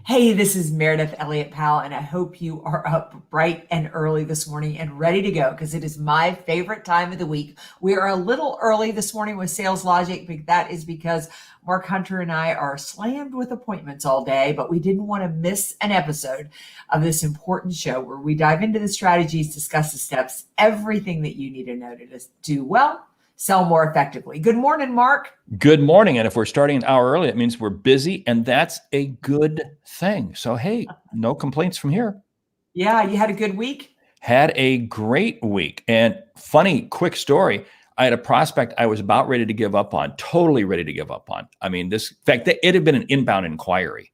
Hey, this is Meridith Elliott Powell, and I hope you are up bright and early this morning and ready to go because it is my favorite time of the week. We are a little early this morning with Sales Logic, but that is because Mark Hunter and I are slammed with appointments all day, but we didn't want to miss an episode of this important show where we dive into the strategies, discuss the steps, everything that you need to know to do well, sell more effectively. Good morning, Mark. Good morning. And if we're starting an hour early, it means we're busy, and that's a good thing. So, hey, no complaints from here. Yeah, you had a good week? Had a great week. And funny, quick story. I had a prospect I was about ready to give up on, totally ready to give up on. I mean, in fact, it had been an inbound inquiry.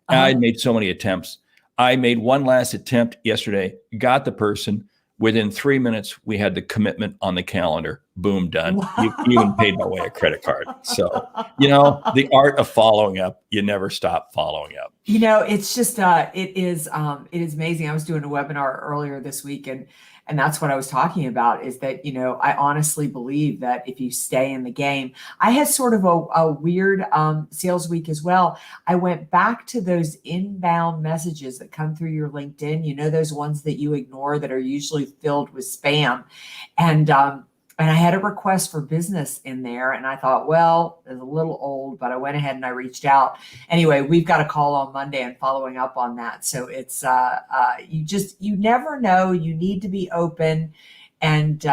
I'd made so many attempts. I made one last attempt yesterday, got the person. Within 3 minutes, we had the commitment on the calendar. Boom, done. Wow. You even paid my way a credit card. So, the art of following up, you never stop following up. It's just, it is amazing. I was doing a webinar earlier this week, and that's what I was talking about is that, I honestly believe that if you stay in the game, I had sort of a weird sales week as well. I went back to those inbound messages that come through your LinkedIn, those ones that you ignore that are usually filled with spam. And I had a request for business in there, and I thought, well, it's a little old, but I went ahead and I reached out. Anyway, we've got a call on Monday and following up on that. So it's you never know. You need to be open, and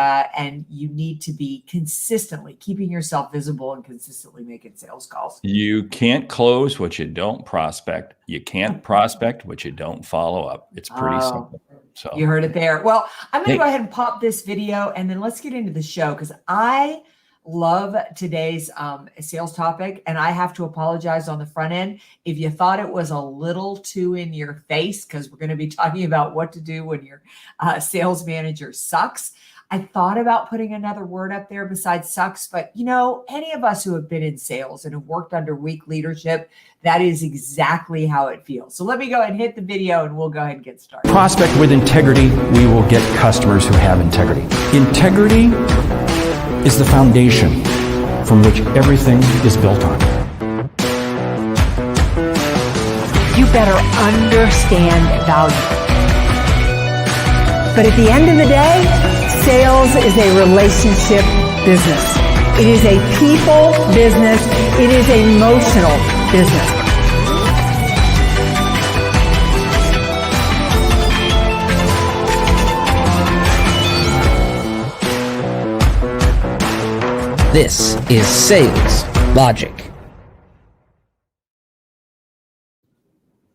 you need to be consistently keeping yourself visible and consistently making sales calls. You can't close what you don't prospect. You can't prospect what you don't follow up. It's pretty simple. So you heard it there. Well, I'm going to go ahead and pop this video, and then let's get into the show because I love today's sales topic, and I have to apologize on the front end if you thought it was a little too in your face because we're going to be talking about what to do when your sales manager sucks. I thought about putting another word up there besides sucks, but any of us who have been in sales and have worked under weak leadership, that is exactly how it feels. So let me go ahead and hit the video and we'll go ahead and get started. Prospect with integrity, we will get customers who have integrity. Integrity is the foundation from which everything is built on. You better understand value. But at the end of the day, sales is a relationship business. It is a people business. It is an emotional business. This is Sales Logic.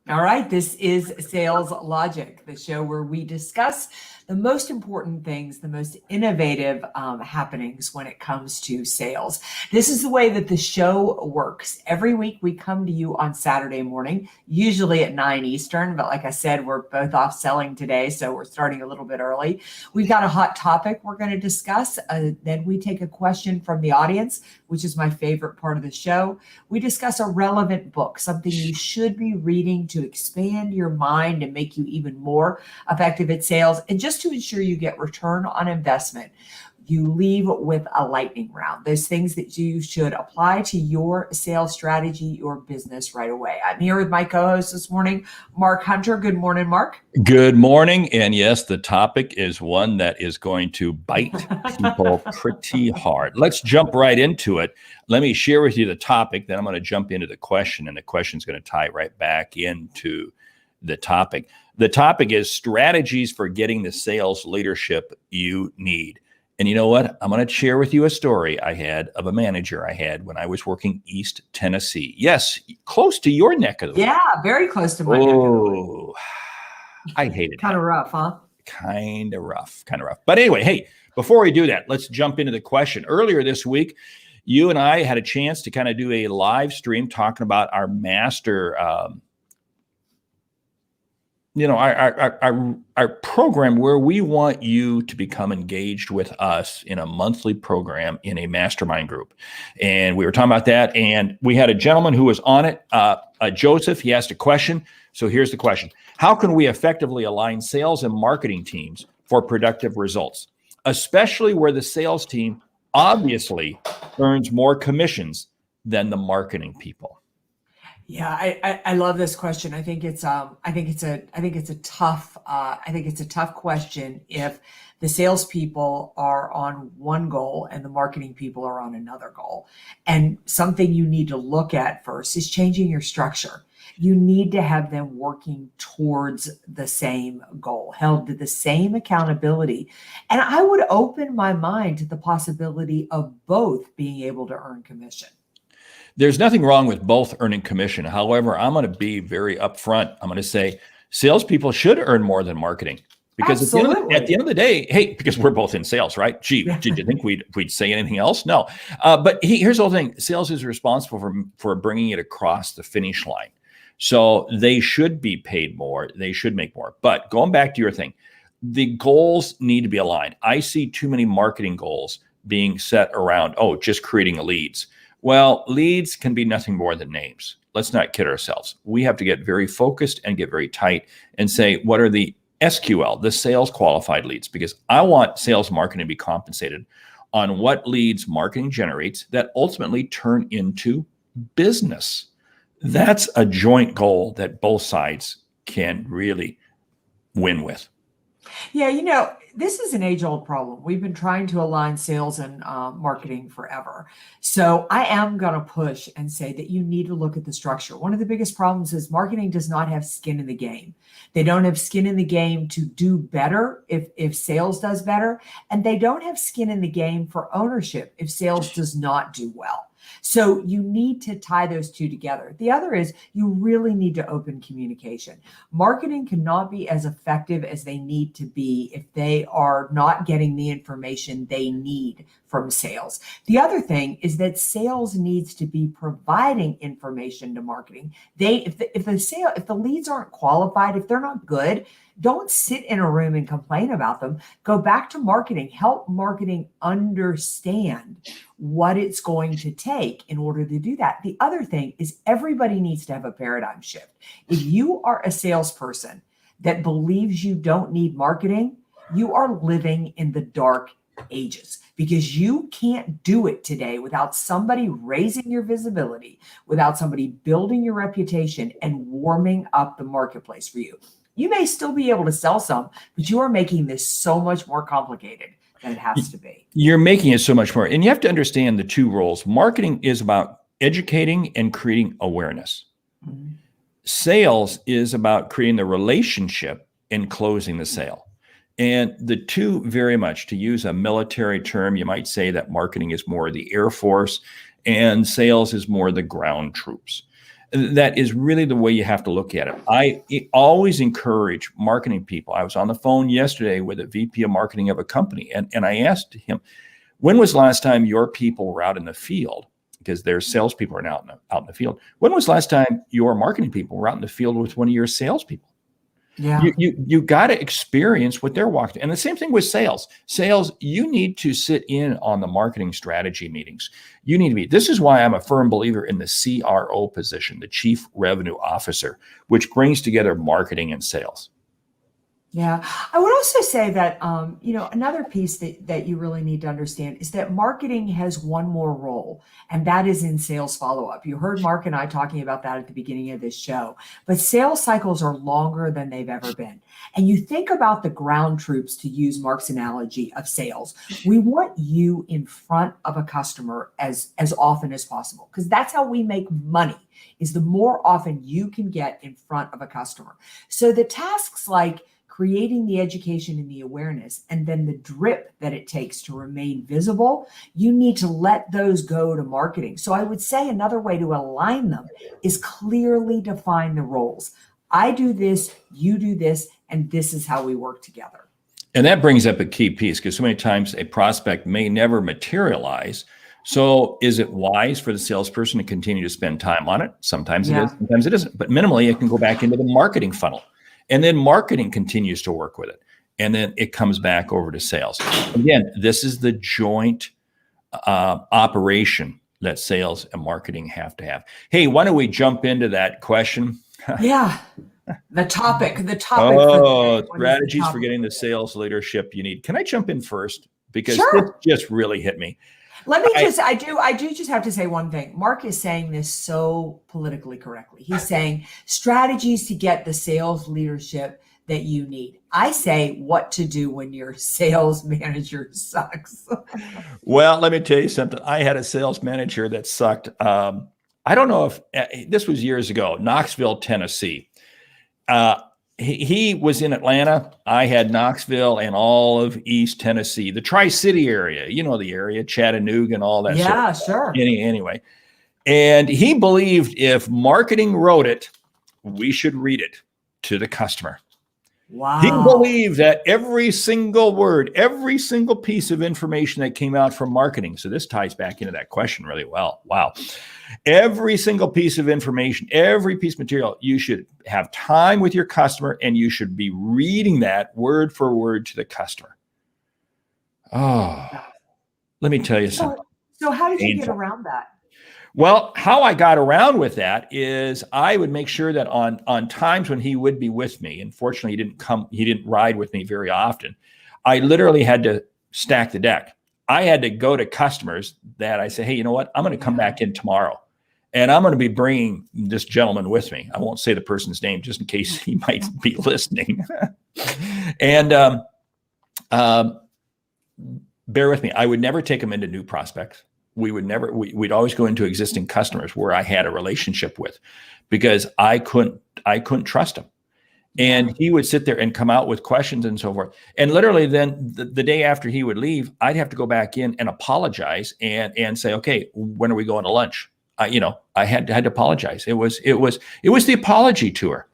All right, this is Sales Logic, the show where we discuss the most important things, the most innovative happenings when it comes to sales. This is the way that the show works. Every week we come to you on Saturday morning, usually at 9 Eastern, but like I said, we're both off selling today, so we're starting a little bit early. We've got a hot topic we're going to discuss. Then we take a question from the audience, which is my favorite part of the show. We discuss a relevant book, something you should be reading to expand your mind and make you even more effective at sales. And just to ensure you get return on investment, you leave with a lightning round. Those things that you should apply to your sales strategy, your business right away. I'm here with my co-host this morning, Mark Hunter. Good morning, Mark. Good morning. And yes, the topic is one that is going to bite people pretty hard. Let's jump right into it. Let me share with you the topic, then I'm going to jump into the question, and the question is going to tie right back into the topic. The topic is strategies for getting the sales leadership you need. And you know what? I'm going to share with you a story I had of a manager I had when I was working East Tennessee. Yes, close to your neck of the woods. Yeah, very close to my neck of the woods. I hate it. Kind of rough, huh? Kind of rough. But anyway, hey, before we do that, let's jump into the question. Earlier this week, you and I had a chance to kind of do a live stream talking about our master our program where we want you to become engaged with us in a monthly program in a mastermind group. And we were talking about that. And we had a gentleman who was on it, Joseph. He asked a question. So here's the question. How can we effectively align sales and marketing teams for productive results, especially where the sales team obviously earns more commissions than the marketing people? Yeah, I love this question. I think it's a tough question if the salespeople are on one goal and the marketing people are on another goal. And something you need to look at first is changing your structure. You need to have them working towards the same goal, held to the same accountability. And I would open my mind to the possibility of both being able to earn commission. There's nothing wrong with both earning commission. However, I'm going to be very upfront. I'm going to say salespeople should earn more than marketing, because at the end of the day, hey, because we're both in sales, right? Gee, did you think we'd say anything else? No. But here's the whole thing: sales is responsible for bringing it across the finish line. So they should be paid more. They should make more. But going back to your thing, the goals need to be aligned. I see too many marketing goals being set around, just creating leads. Well, leads can be nothing more than names. Let's not kid ourselves. We have to get very focused and get very tight and say, what are the SQL, the sales qualified leads? Because I want sales marketing to be compensated on what leads marketing generates that ultimately turn into business. That's a joint goal that both sides can really win with. Yeah, this is an age-old problem. We've been trying to align sales and marketing forever. So I am going to push and say that you need to look at the structure. One of the biggest problems is marketing does not have skin in the game. They don't have skin in the game to do better if sales does better, and they don't have skin in the game for ownership if sales does not do well. So you need to tie those two together. The other is you really need to open communication. Marketing cannot be as effective as they need to be if they are not getting the information they need from sales. The other thing is that sales needs to be providing information to marketing. If the leads aren't qualified, if they're not good, don't sit in a room and complain about them. Go back to marketing. Help marketing understand what it's going to take in order to do that. The other thing is everybody needs to have a paradigm shift. If you are a salesperson that believes you don't need marketing, you are living in the dark ages, because you can't do it today without somebody raising your visibility, without somebody building your reputation and warming up the marketplace for you. You may still be able to sell some, but you are making this so much more complicated than it has to be. You're making it so much more. And you have to understand the two roles. Marketing is about educating and creating awareness. Mm-hmm. Sales is about creating the relationship and closing the sale. And the two, very much, to use a military term, you might say that marketing is more the Air Force and sales is more the ground troops. That is really the way you have to look at it. I always encourage marketing people. I was on the phone yesterday with a VP of marketing of a company, and I asked him, when was the last time your people were out in the field? Because their salespeople are now out in the field. When was the last time your marketing people were out in the field with one of your salespeople? Yeah. You got to experience what they're walking through. And the same thing with sales. Sales, you need to sit in on the marketing strategy meetings. You need to be. This is why I'm a firm believer in the CRO position, the Chief Revenue Officer, which brings together marketing and sales. Yeah, I would also say that, another piece that you really need to understand is that marketing has one more role, and that is in sales follow-up. You heard Mark and I talking about that at the beginning of this show, but sales cycles are longer than they've ever been. And you think about the ground troops, to use Mark's analogy of sales. We want you in front of a customer as often as possible, because that's how we make money, is the more often you can get in front of a customer. So the tasks like creating the education and the awareness, and then the drip that it takes to remain visible, you need to let those go to marketing. So I would say another way to align them is clearly define the roles. I do this, you do this, and this is how we work together. And that brings up a key piece, because so many times a prospect may never materialize. So is it wise for the salesperson to continue to spend time on it? Sometimes it is, sometimes it isn't. But minimally, it can go back into the marketing funnel. And then marketing continues to work with it. And then it comes back over to sales. Again, this is the joint operation that sales and marketing have to have. Hey, why don't we jump into that question? Yeah, the topic. Oh, strategies for getting the sales leadership you need. Can I jump in first? Because this just really hit me. Let me I do just have to say one thing. Mark is saying this so politically correctly. He's saying strategies to get the sales leadership that you need. I say what to do when your sales manager sucks. Well, let me tell you something. I had a sales manager that sucked. I don't know if this was years ago, Knoxville, Tennessee. He was in Atlanta. I had Knoxville and all of East Tennessee, the Tri-City area, you know, the area, Chattanooga and all that. Yeah, stuff. sure. Anyway. And he believed if marketing wrote it, we should read it to the customer. Wow. He believed that every single word, every single piece of information that came out from marketing. So this ties back into that question really well. Wow. Every single piece of information, every piece of material, you should have time with your customer and you should be reading that word for word to the customer. Oh, let me tell you something. So how did you get around that? Well, how I got around with that is I would make sure that on times when he would be with me, unfortunately he didn't ride with me very often. I literally had to stack the deck. I had to go to customers that I say, hey, you know what? I'm going to come back in tomorrow and I'm going to be bringing this gentleman with me. I won't say the person's name just in case he might be listening. And bear with me. I would never take him into new prospects. We'd always go into existing customers where I had a relationship with, because I couldn't trust him. And he would sit there and come out with questions and so forth. And literally then the day after he would leave, I'd have to go back in and apologize and say, okay, when are we going to lunch? I had to apologize. It was the apology tour.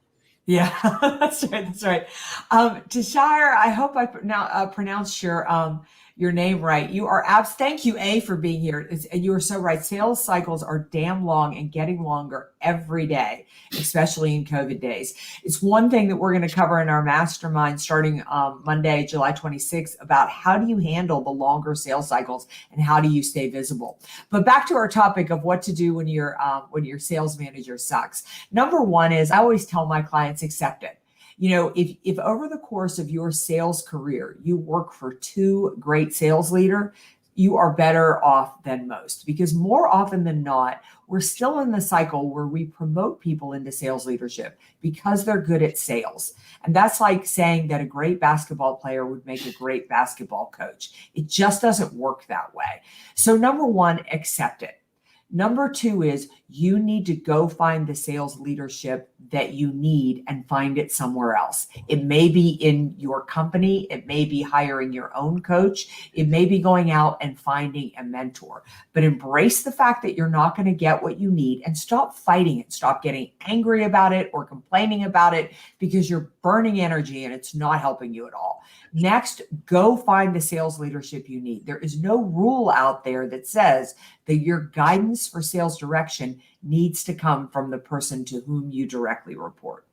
Yeah, that's right. That's right. Tashire, I hope I pronounced your name right. You are thank you, A, for being here. You are so right. Sales cycles are damn long and getting longer every day, especially in COVID days. It's one thing that we're going to cover in our mastermind starting Monday, July 26th, about how do you handle the longer sales cycles and how do you stay visible. But back to our topic of what to do when your sales manager sucks. Number one is I always tell my clients, accept it. You know, if over the course of your sales career, you work for two great sales leaders, you are better off than most, because more often than not, we're still in the cycle where we promote people into sales leadership because they're good at sales. And that's like saying that a great basketball player would make a great basketball coach. It just doesn't work that way. So number one, accept it. Number two is you need to go find the sales leadership that you need and find it somewhere else. It may be in your company. It may be hiring your own coach. It may be going out and finding a mentor. But embrace the fact that you're not going to get what you need and stop fighting it. Stop getting angry about it or complaining about it because you're burning energy and it's not helping you at all. Next, go find the sales leadership you need. There is no rule out there that says that your guidance for sales direction needs to come from the person to whom you directly report.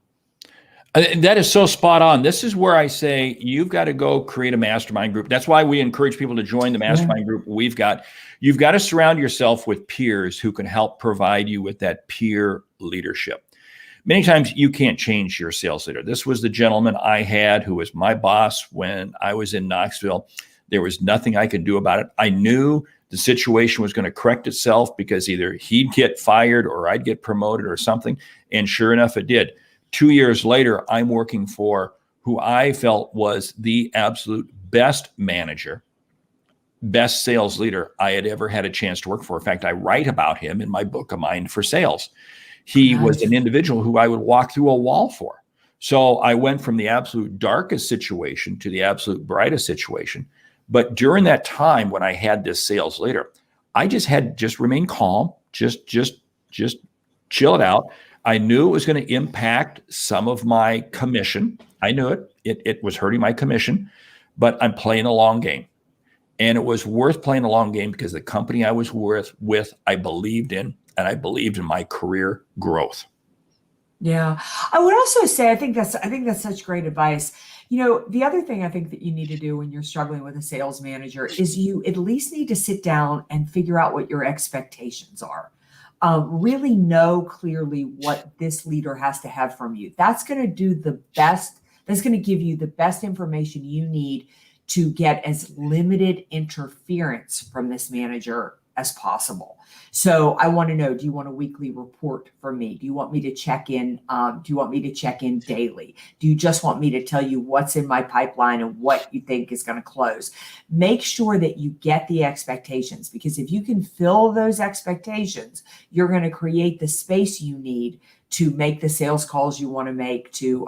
That is so spot on. This is where I say you've got to go create a mastermind group. That's why we encourage people to join the mastermind group you've got to surround yourself with peers who can help provide you with that peer leadership. Many times you can't change your sales leader. This was the gentleman I had who was my boss when I was in Knoxville. There was nothing I could do about it. I knew the situation was going to correct itself because either he'd get fired or I'd get promoted or something. And sure enough, it did. 2 years later, I'm working for who I felt was the absolute best manager, best sales leader I had ever had a chance to work for. In fact, I write about him in my book, A Mind for Sales. He was an individual who I would walk through a wall for. So I went from the absolute darkest situation to the absolute brightest situation. But during that time when I had this sales leader, I just had to remain calm, just chill it out. I knew it was going to impact some of my commission. I knew it. It was hurting my commission, but I'm playing a long game. And it was worth playing a long game because the company I was with, I believed in, and I believed in my career growth. Yeah. I would also say, I think that's such great advice. You know, the other thing I think that you need to do when you're struggling with a sales manager is you at least need to sit down and figure out what your expectations are. Really know clearly what this leader has to have from you. That's going to do the best. That's going to give you the best information you need to get as limited interference from this manager as possible. So I want to know, do you want a weekly report from me? Do you want me to check in? Do you want me to check in daily? Do you just want me to tell you what's in my pipeline and what you think is going to close? Make sure that you get the expectations, because if you can fill those expectations, you're going to create the space you need to make the sales calls you want to make, to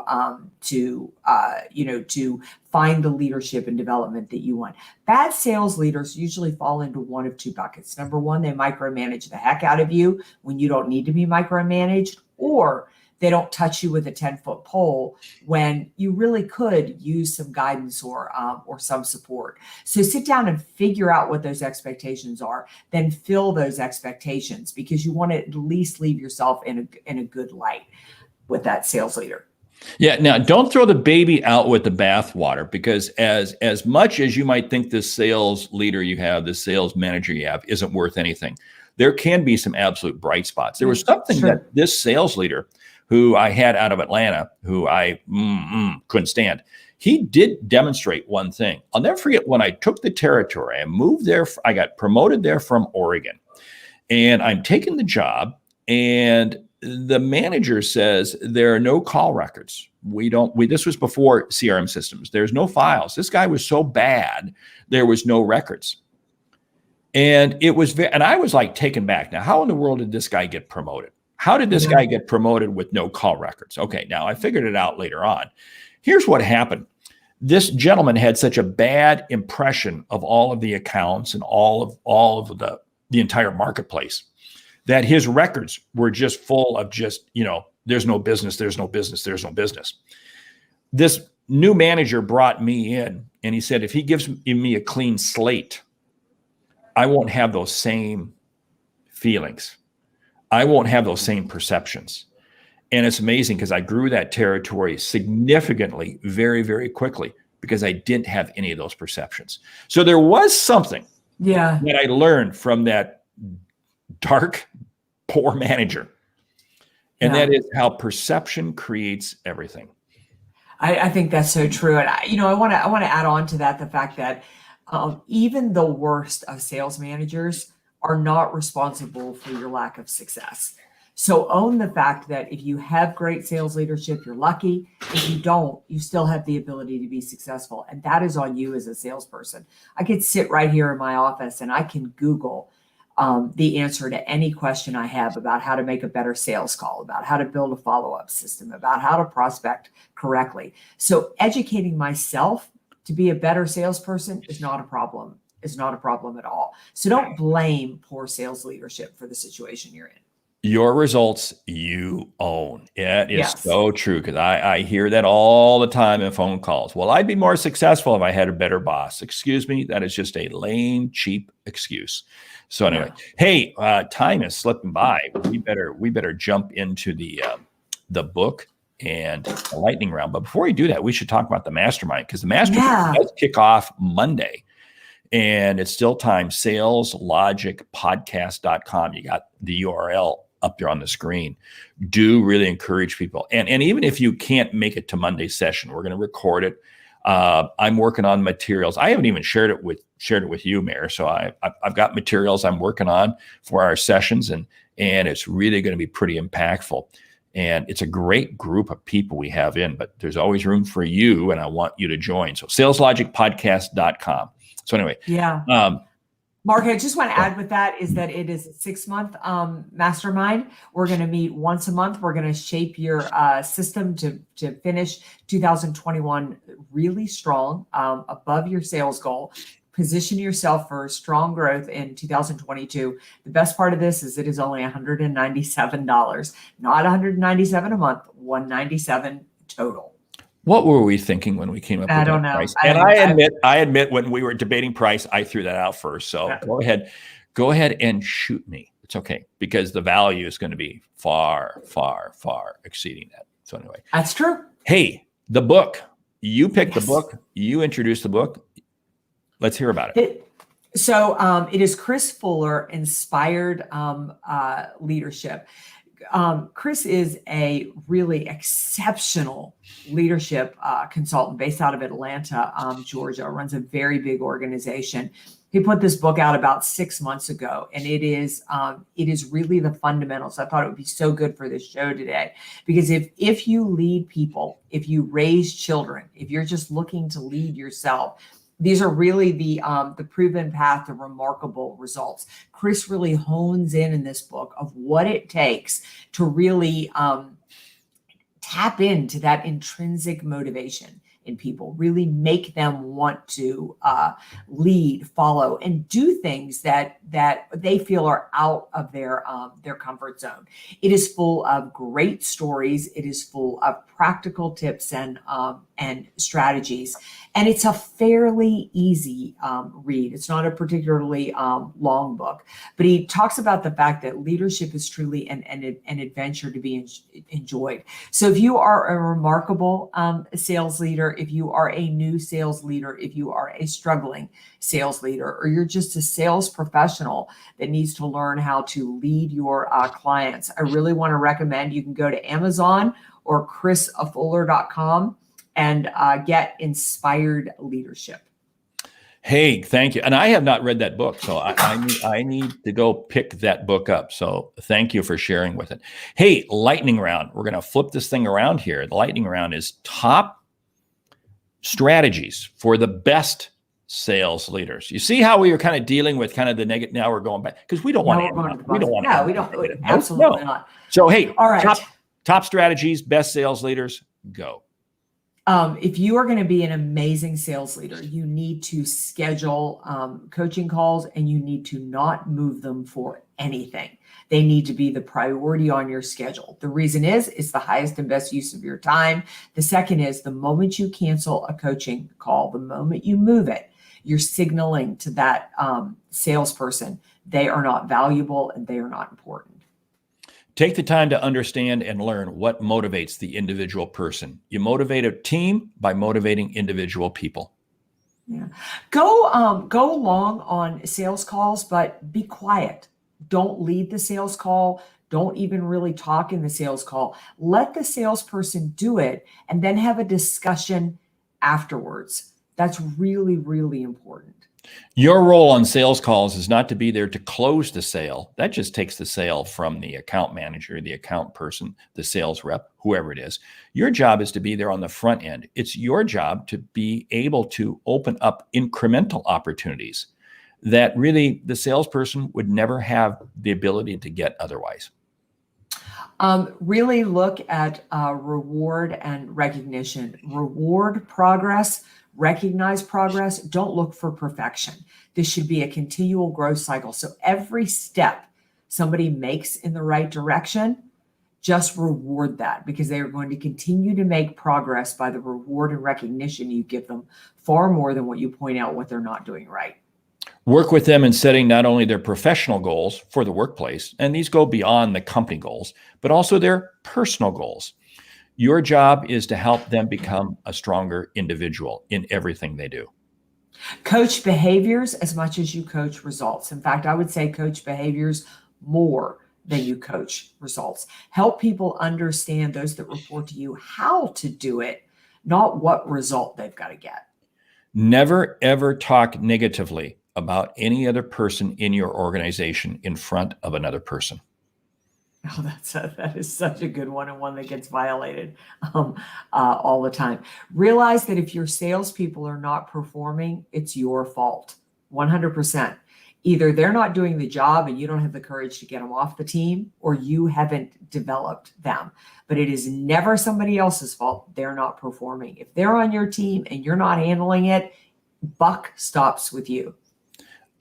find the leadership and development that you want. Bad sales leaders usually fall into one of two buckets. Number one, they micromanage the heck out of you when you don't need to be micromanaged, or they don't touch you with a 10-foot pole when you really could use some guidance or some support. So sit down and figure out what those expectations are, then fill those expectations, because you want to at least leave yourself in a good light with that sales leader. Yeah. Now, don't throw the baby out with the bathwater, because as much as you might think this sales leader you have, this sales manager you have isn't worth anything, there can be some absolute bright spots. There was something that this sales leader who I had out of Atlanta, who I couldn't stand, he did demonstrate one thing. I'll never forget when I took the territory. I moved there. I got promoted there from Oregon, and I'm taking the job, and the manager says there are no call records. This was before CRM systems. There's no files. This guy was so bad, there was no records. And and I was like taken back. Now, how in the world did this guy get promoted? How did this guy get promoted with no call records? Okay, now I figured it out later on. Here's what happened. This gentleman had such a bad impression of all of the accounts and all of the entire marketplace that his records were just full of there's no business, there's no business, there's no business. This new manager brought me in, and he said, if he gives me a clean slate, I won't have those same feelings. I won't have those same perceptions. And it's amazing, because I grew that territory significantly, very, very quickly, because I didn't have any of those perceptions. So there was something that I learned from that dark, poor manager. And that is how perception creates everything. I think that's so true. And I want to add on to that, the fact that even the worst of sales managers are not responsible for your lack of success. So own the fact that if you have great sales leadership, you're lucky. If you don't, you still have the ability to be successful. And that is on you as a salesperson. I could sit right here in my office and I can Google the answer to any question I have about how to make a better sales call, about how to build a follow-up system, about how to prospect correctly. So educating myself to be a better salesperson is not a problem. It's not a problem at all. So don't blame poor sales leadership for the situation you're in. Your results you own. It is so true, because I hear that all the time in phone calls. Well, I'd be more successful if I had a better boss. Excuse me, that is just a lame, cheap excuse. So anyway, hey, time is slipping by. We better jump into the book and the lightning round. But before we do that, we should talk about the mastermind, because the mastermind does kick off Monday. And it's still time, saleslogicpodcast.com. You got the URL up there on the screen. Do really encourage people. And even if you can't make it to Monday's session, we're going to record it. I'm working on materials. I haven't even shared it with you, Mayor. So I've got materials I'm working on for our sessions, and it's really going to be pretty impactful. And it's a great group of people we have in, but there's always room for you, and I want you to join. So saleslogicpodcast.com. So anyway, Mark, I just want to add with that is that it is a 6-month mastermind. We're going to meet once a month. We're going to shape your system to finish 2021 really strong, above your sales goal. Position yourself for strong growth in 2022. The best part of this is it is only $197, not $197 a month, $197 total. What were we thinking when we came up with that price? And I admit when we were debating price, I threw that out first. So go ahead and shoot me. It's okay, because the value is going to be far, far, far exceeding that. So anyway, that's true. Hey, the book. You picked the book. You introduced the book. Let's hear about it. So it is Chris Fuller Inspired Leadership. Chris is a really exceptional leadership consultant based out of Atlanta, Georgia, runs a very big organization. He put this book out about 6 months ago, and it is really the fundamentals. I thought it would be so good for this show today, because if you lead people, if you raise children, if you're just looking to lead yourself, these are really the proven path to remarkable results. Chris really hones in this book of what it takes to really tap into that intrinsic motivation in people, really make them want to lead, follow, and do things that they feel are out of their comfort zone. It is full of great stories. It is full of practical tips and strategies, and it's a fairly easy read. It's not a particularly long book, but he talks about the fact that leadership is truly an adventure to be enjoyed. So if you are a remarkable sales leader, if you are a new sales leader, if you are a struggling sales leader, or you're just a sales professional that needs to learn how to lead your clients, I really want to recommend you can go to Amazon or chrisfuller.com and get Inspired Leadership. Hey, thank you. And I have not read that book, so I need to go pick that book up. So thank you for sharing with it. Hey, lightning round. We're going to flip this thing around here. The lightning round is top strategies for the best sales leaders. You see how we are kind of dealing with kind of the negative. Now we're going back because we don't want to. Absolutely not. So hey, all right. Top strategies, best sales leaders, go. If you are going to be an amazing sales leader, you need to schedule coaching calls, and you need to not move them for anything. They need to be the priority on your schedule. The reason is it's the highest and best use of your time. The second is the moment you cancel a coaching call, the moment you move it, you're signaling to that salesperson they are not valuable and they are not important. Take the time to understand and learn what motivates the individual person. You motivate a team by motivating individual people. Yeah. Go along on sales calls, but be quiet. Don't lead the sales call. Don't even really talk in the sales call. Let the salesperson do it and then have a discussion afterwards. That's really, really important. Your role on sales calls is not to be there to close the sale. That just takes the sale from the account manager, the account person, the sales rep, whoever it is. Your job is to be there on the front end. It's your job to be able to open up incremental opportunities that really the salesperson would never have the ability to get otherwise. Really look at reward and recognition. Reward progress. Recognize progress. Don't look for perfection. This should be a continual growth cycle. So every step somebody makes in the right direction, just reward that, because they are going to continue to make progress by the reward and recognition you give them, far more than what you point out what they're not doing right. Work with them in setting not only their professional goals for the workplace, and these go beyond the company goals, but also their personal goals. Your job is to help them become a stronger individual in everything they do. Coach behaviors as much as you coach results. In fact, I would say coach behaviors more than you coach results. Help people understand, those that report to you, how to do it, not what result they've got to get. Never, ever talk negatively about any other person in your organization in front of another person. Oh, that is such a good one, and one that gets violated all the time. Realize that if your salespeople are not performing, it's your fault, 100%. Either they're not doing the job and you don't have the courage to get them off the team, or you haven't developed them. But it is never somebody else's fault. They're not performing. If they're on your team and you're not handling it, buck stops with you.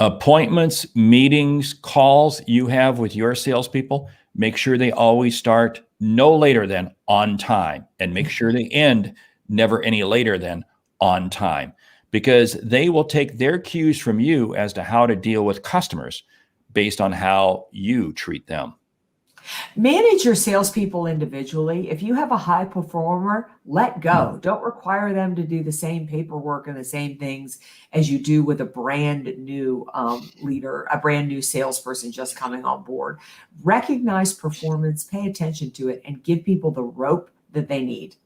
Appointments, meetings, calls you have with your salespeople, make sure they always start no later than on time, and make sure they end never any later than on time, because they will take their cues from you as to how to deal with customers based on how you treat them. Manage your salespeople individually. If you have a high performer, let go. Don't require them to do the same paperwork and the same things as you do with a brand new leader, a brand new salesperson just coming on board. Recognize performance, pay attention to it, and give people the rope that they need.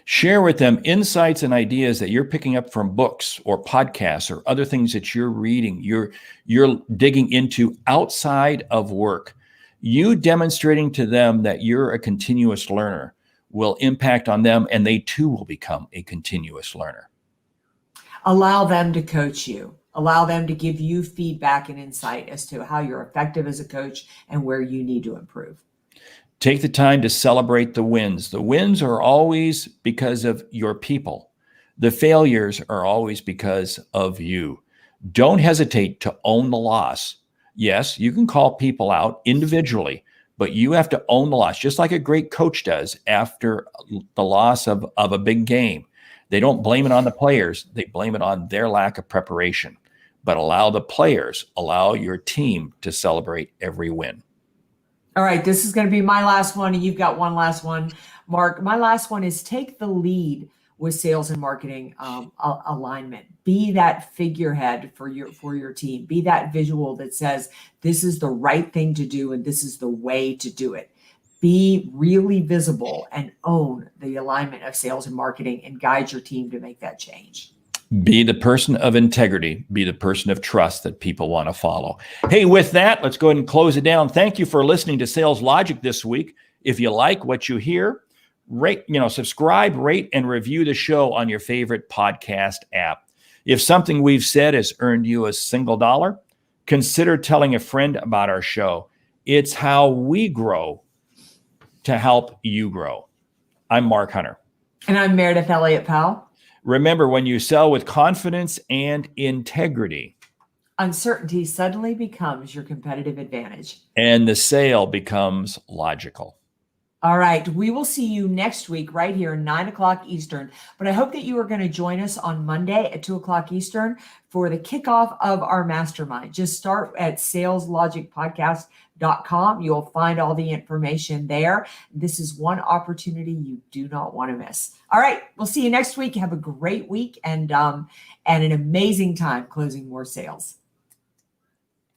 Share with them insights and ideas that you're picking up from books or podcasts or other things that you're reading, you're digging into outside of work. You demonstrating to them that you're a continuous learner will impact on them, and they too will become a continuous learner. Allow them to coach you. Allow them to give you feedback and insight as to how you're effective as a coach and where you need to improve. Take the time to celebrate the wins. The wins are always because of your people. The failures are always because of you. Don't hesitate to own the loss. Yes, you can call people out individually, but you have to own the loss, just like a great coach does after the loss of a big game. They don't blame it on the players. They blame it on their lack of preparation. But allow your team to celebrate every win. All right, this is going to be my last one, and you've got one last one, Mark. My last one is take the lead with sales and marketing alignment. Be that figurehead for your team. Be that visual that says this is the right thing to do and this is the way to do it. Be really visible and own the alignment of sales and marketing and guide your team to make that change. Be the person of integrity. Be the person of trust that people want to follow. Hey, with that, let's go ahead and close it down. Thank you for listening to Sales Logic this week. If you like what you hear, subscribe, rate, and review the show on your favorite podcast app. If something we've said has earned you a single dollar, consider telling a friend about our show. It's how we grow to help you grow. I'm Mark Hunter. And I'm Meridith Elliott Powell. Remember, when you sell with confidence and integrity, uncertainty suddenly becomes your competitive advantage. And the sale becomes logical. All right. We will see you next week right here, 9 o'clock Eastern. But I hope that you are going to join us on Monday at 2 o'clock Eastern for the kickoff of our mastermind. Just start at saleslogicpodcast.com. You'll find all the information there. This is one opportunity you do not want to miss. All right. We'll see you next week. Have a great week and an amazing time closing more sales.